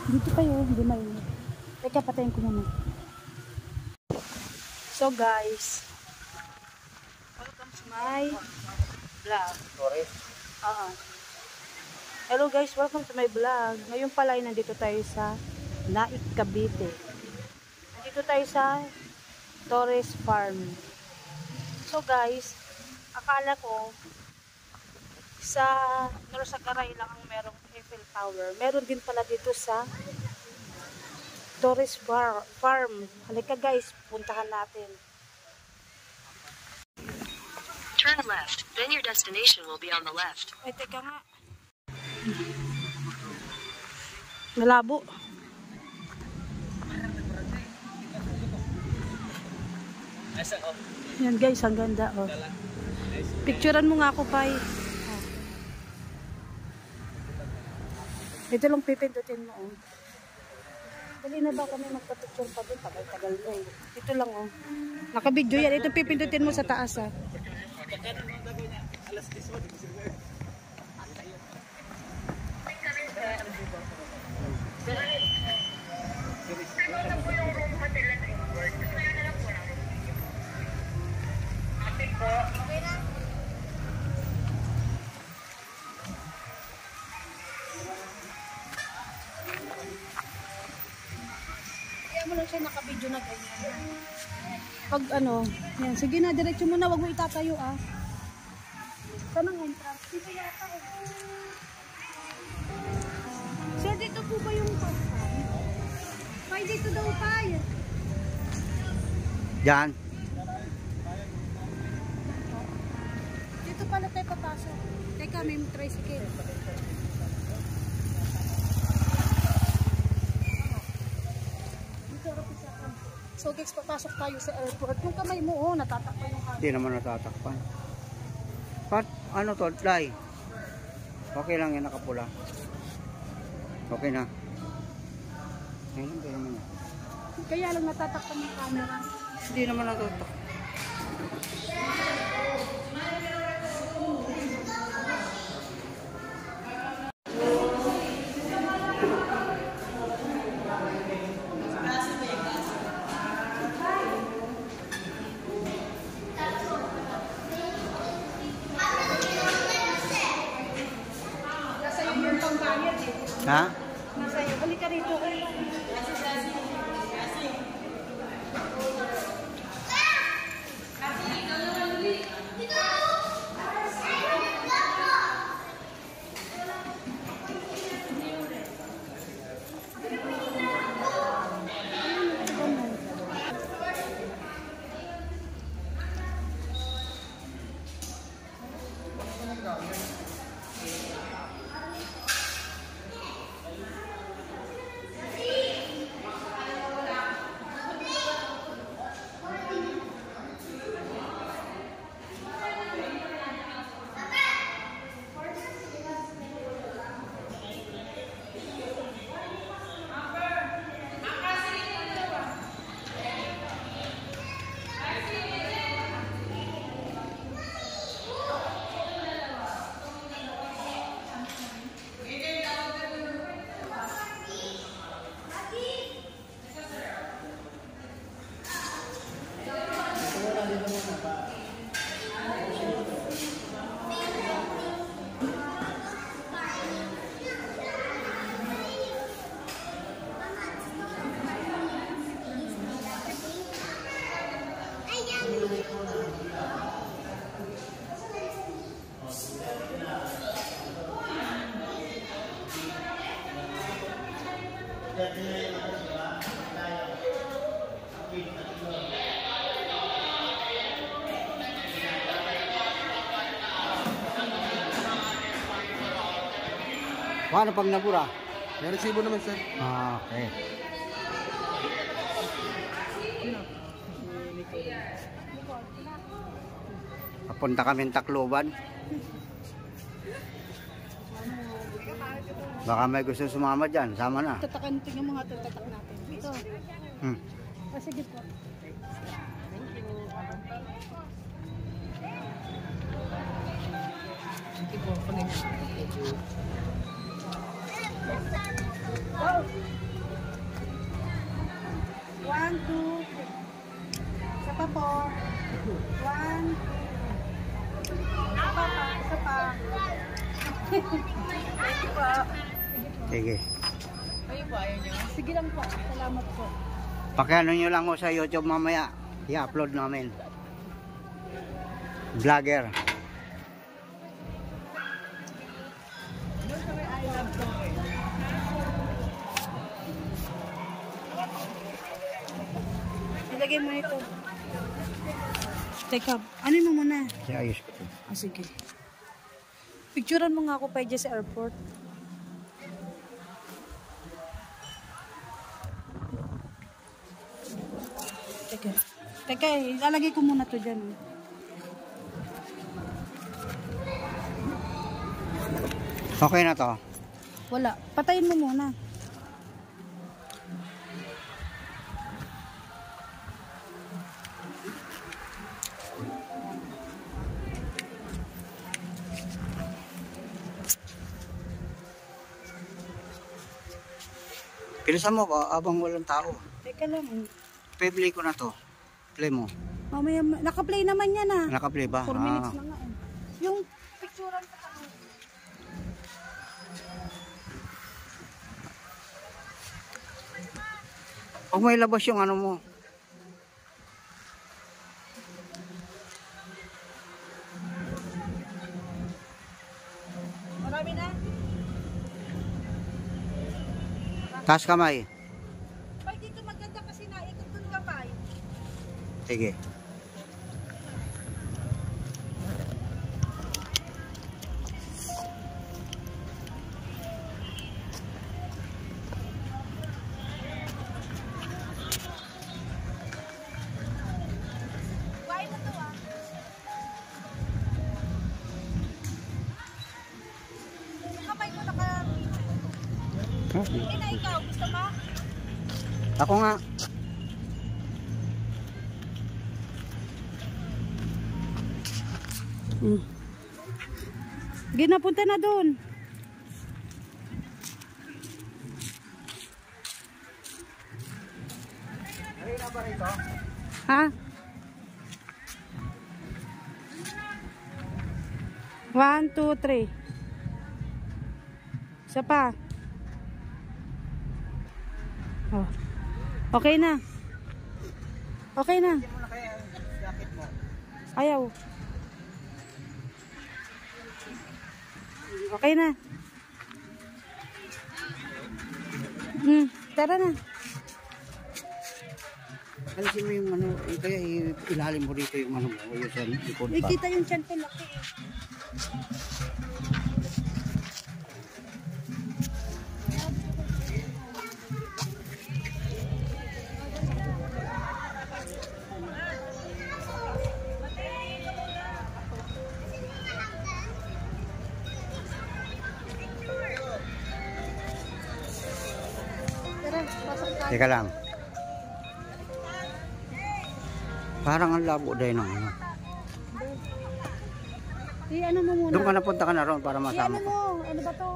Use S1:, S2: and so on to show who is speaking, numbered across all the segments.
S1: Dito kayo, hindi mainit. Teka, patayin ko muna. So guys, welcome to my vlog. Hello guys, welcome to my vlog. Ngayon pala ay nandito tayo sa Naik, Cavite. Nandito tayo sa Torres Farm. So guys, akala ko sa Norsagaray lang ang merong Eiffel Tower. Meron din pala dito sa Torres Farm. Halika guys, puntahan natin.
S2: Turn left, then your destination will be on the left.
S1: Ay, teka nga. Malabo. Yan guys, ang ganda. Oh. Picturean mo nga ako, Pai. Oh. Ito lang pipindutin mo. Oh. Dali na ba kami magpa-picture pa doon? Tagal-tagal na eh. Ito lang oh. Naka-video yan. Ito pipindutin mo sa taas ah. Kaya mo lang siya naka-video na ganyan. Pag ano, yan. Sige na, diretso mo na. Huwag mo itatayo ah. Saan ang entrance? Dito yata eh. Sir, dito po ba yung pasay? Pay, dito daw pay.
S3: Diyan.
S1: Dito pala tayo papasok. Teka, may tricycle. So guys, papasok tayo sa airport. Yung kamay mo, oh, natatakpan yung kamay.
S3: Hindi naman natatakpan. Pat, ano to, Lai? Okay lang yan, nakapula. Okay na. Ayun, kaya naman.
S1: Kaya lang natatakpan yung camera.
S3: Hindi naman natatakpan. Ha?
S1: Nasa iyo. Balik ka rito.
S3: Paano pag nabura?
S4: May resibo naman, sir.
S3: Ah, okay. Papunta kami Tacloban. Baka may gusto sumama dyan. Sama na.
S1: Tatakan, tingnan mo nga ito, tatak natin. Ito. Sige po. One, two, three. Isa pa po. One, two. Isa pa. Isa pa. Thank you po.
S3: Sige.
S1: Sige lang po. Salamat po.
S3: Pakiano nyo lang ko sa YouTube mamaya. I-upload namin. Vlogger.
S1: Ilagay mo ito. Teka, ano mo muna?
S3: Ayos ko to.
S1: Ah, sige. Picturean mo nga ako pa dyan sa airport. Teka. Teka, ilalagay ko muna to dyan.
S3: Okay na to.
S1: Wala. Patayin mo muna.
S3: Bilisan mo ba abang walang tao?
S1: Teka lang.
S3: Play ko na to. Play mo.
S1: Mamaya, naka-play naman yan ah.
S3: Naka-play ba?
S1: 4 minutes na nga eh. Yung picturean ko.
S3: Huwag mo ilabas yung ano mo.
S1: Marami na?
S3: Taas kamay.
S1: Pag dito maganda kasi naikot dun ka pa.
S3: Sige.
S1: Buhay mo to ah. Kamay mo naka... Hindi na ikaw. Gusto mo?
S3: Ako nga.
S1: Sige na, punta na doon. Ha? 1, 2, 3. Isa pa. Oh. Okay na. Okay na. Ayaw. Okay na. Tara na.
S3: Alisin mo yung ano, kaya ilalim mo dito yung ano mo, yung sa likod pa.
S1: Ikita yung tiyan ko laki eh. Tara, pasok tayo.
S3: Teka lang. Parang ang labo dahil ng ano.
S1: Ano mo muna?
S3: Doon ka napunta ka na ron para masama
S1: Ano
S3: ko.
S1: mo? Ano ba to?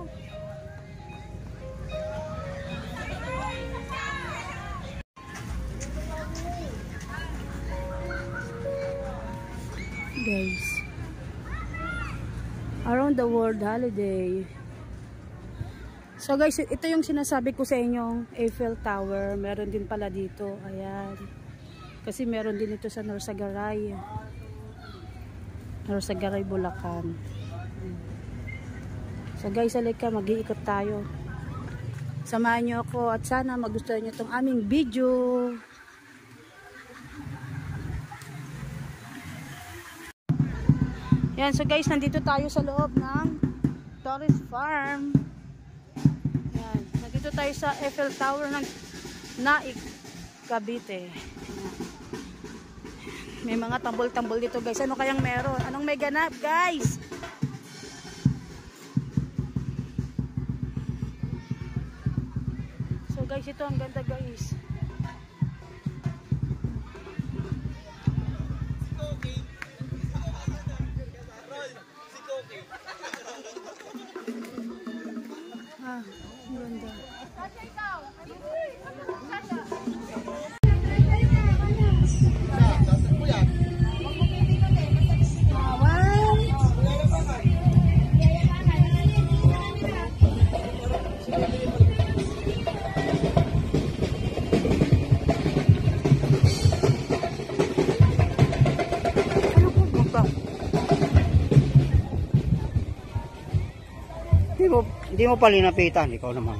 S1: Guys, around the world holiday. So guys, ito yung sinasabi ko sa inyong Eiffel Tower. Meron din pala dito. Ayan. Kasi meron din ito sa Norsagaray. Norsagaray, Bulacan. So guys, halika, mag-iikot tayo. Samahan nyo ako at sana magustuhan nyo itong aming video. Yan, so guys, nandito tayo sa loob ng Torres Farm. Yan, nandito tayo sa Eiffel Tower ng Naik, Cavite. May mga tambol-tambol dito guys. Ano kayang meron? Anong may ganap guys? So guys, ito ang ganda guys. Ang ganda.
S3: Hindi mo pa linapitan, ikaw naman.